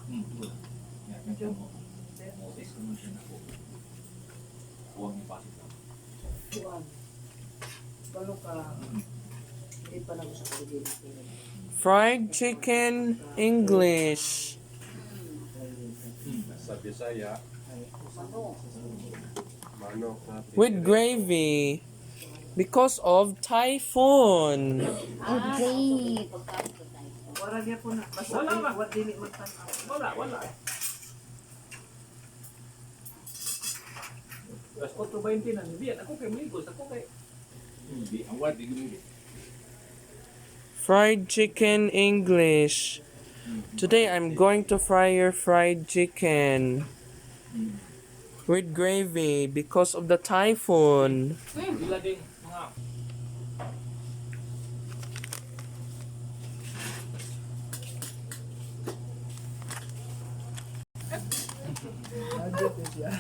Good. Ya, mau tes kemudian aku uangnya pasti tahu. Kuan. Kalau ka, hindi pa lang sa pagiging. Fried chicken English. Sabi saya manok natin. With gravy. Because of typhoon. Okay. Wala niya po na. Basta Wala ba? wala dili magtanaw. Wala. Alas 4:20 na, hindi ako kay Migos, ako kay hindi, ang word hindi. Fried chicken English. Today I'm going to fry your fried chicken with gravy because of the typhoon. Sila ding mga Adyo po siya.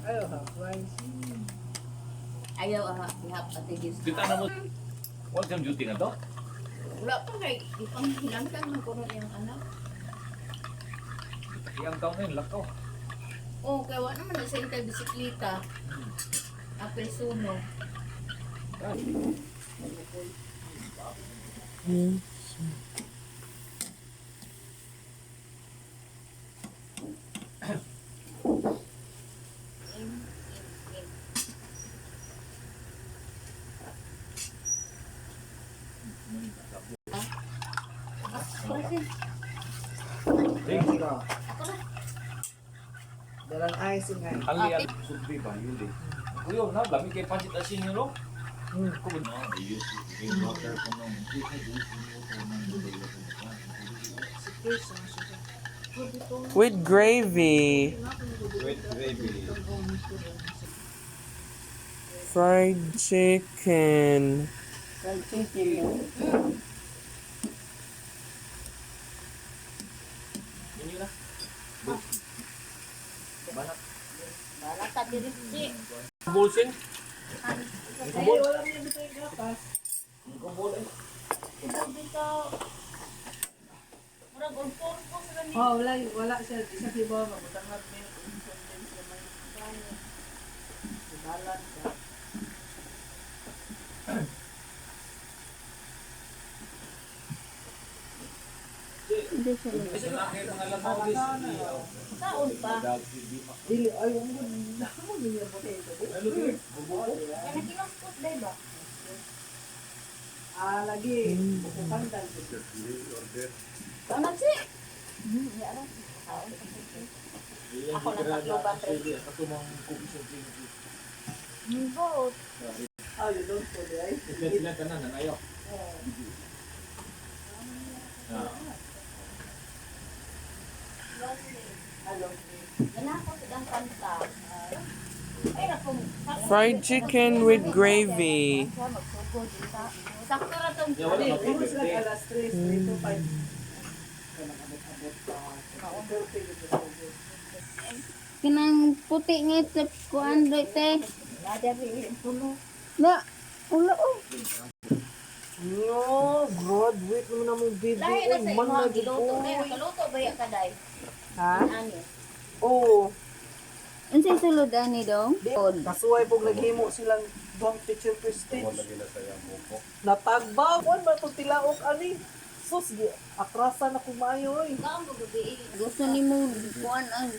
Ayaw ha, fries. Ayaw ihap ate gis. kita na mo. Wag jam duty na to. Wala pa kay ipang hilangkan ng kuno yung anak. Iyang taon na yun, lakaw. Oh, kaya wala naman sa intay bisikleta. Apel suno. Dalang icing ay. Ali al subri ba yun eh. Kuyo na lami kay pancit asin nyo lo. Ko ba no, use water ko nung hindi ko water nang With gravy. with gravy. Fried chicken. Fried chicken. Ini lah. Bala ka dirisi. Bulsing. Ay, wala mo dito yung gatas. Kumbol eh. Ito dito. Murag ulpor ko sa ganito. Oh, wala siya. Isa kibaw, mabutangat mo yung condensed na may kanya. Balan ka. Kasi nakay mga lamaw dis. Taon pa. Dili, ay, ang ganda mo niya potato. Kaya nakilaskot day ba? Ah, lagi. Bukukandan. Tanan si. Yara. Taon pa. Ako lang tatlo ba, tre? Ako mang kubisog din. Vote. Ah, you don't put it, right? Sila tanan na ayo. Ganako sa dang kanta. Ay, nakong... Fried chicken with gravy. Sakto ra tong Ya wala Ano mapigil. sila alas 3, 3 to 5. Kinang puti nga itlip ko android te. Nada rin pulo. Na, ulo oh. No, graduate naman na mong baby. Lahi na sa Man imo na ang giluto. dito. Kaya nakaluto ba ya kaday? Ha? Ani. Oo. Unsay sulod ani dong? Kasuway pog naghimo silang duang teacher prestige. Natagbaw. Kuan ba itong tilaok ani? Sus, akrasan na kumayo eh. Kaon mo gabi. Gusto nimo kuan ang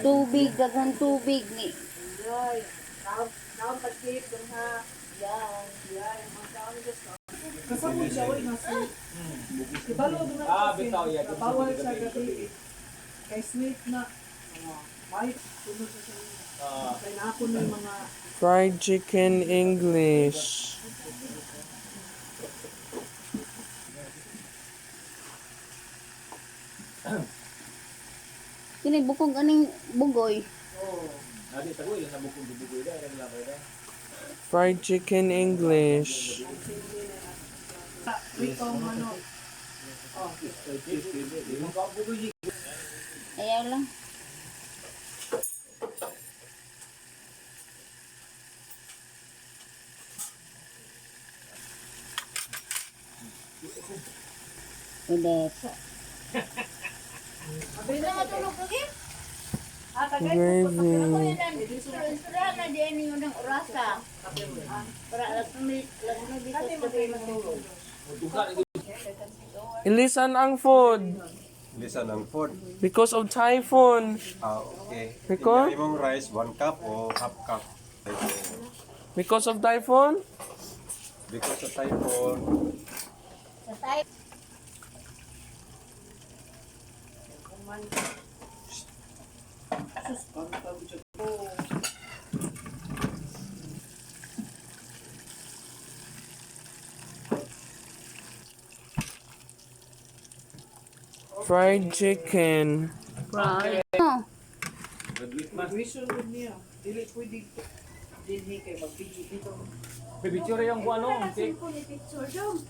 tubig, daghan tubig ni. Ay, naon pag-tip dun ha. Yan. Yan, mga kaon Diyos na. Kasama siya, oy, nasa. Ibalo doon na Ah, kasi. bitaw, yeah. Bawal siya gabi. Kay snake na. May sunod sa siya. Kaya na ako ng mga Fried chicken English. Kini bukog aning bugoy. Adi tagoy lang nabukong dibugoy da ang labay da. Fried chicken English. pritong ano. Ayaw lang. Ulit. Hindi na matulog lagi. Gravy. Ako yun ang isura na di ano yun ng orasa. Para alas numit dito matulog. Ilisan ang food Lisan ang food. because of typhoon. Okay. Because? Hindi mong rice, 1 cup o half cup. Because of typhoon? Because of typhoon, Sa tayo. Fried chicken. Right. Oh, Graduation din niya. Dili pwede dinhi kay mag-video dito. Pipicture yung kung ano, cake. Ko ni picture dong.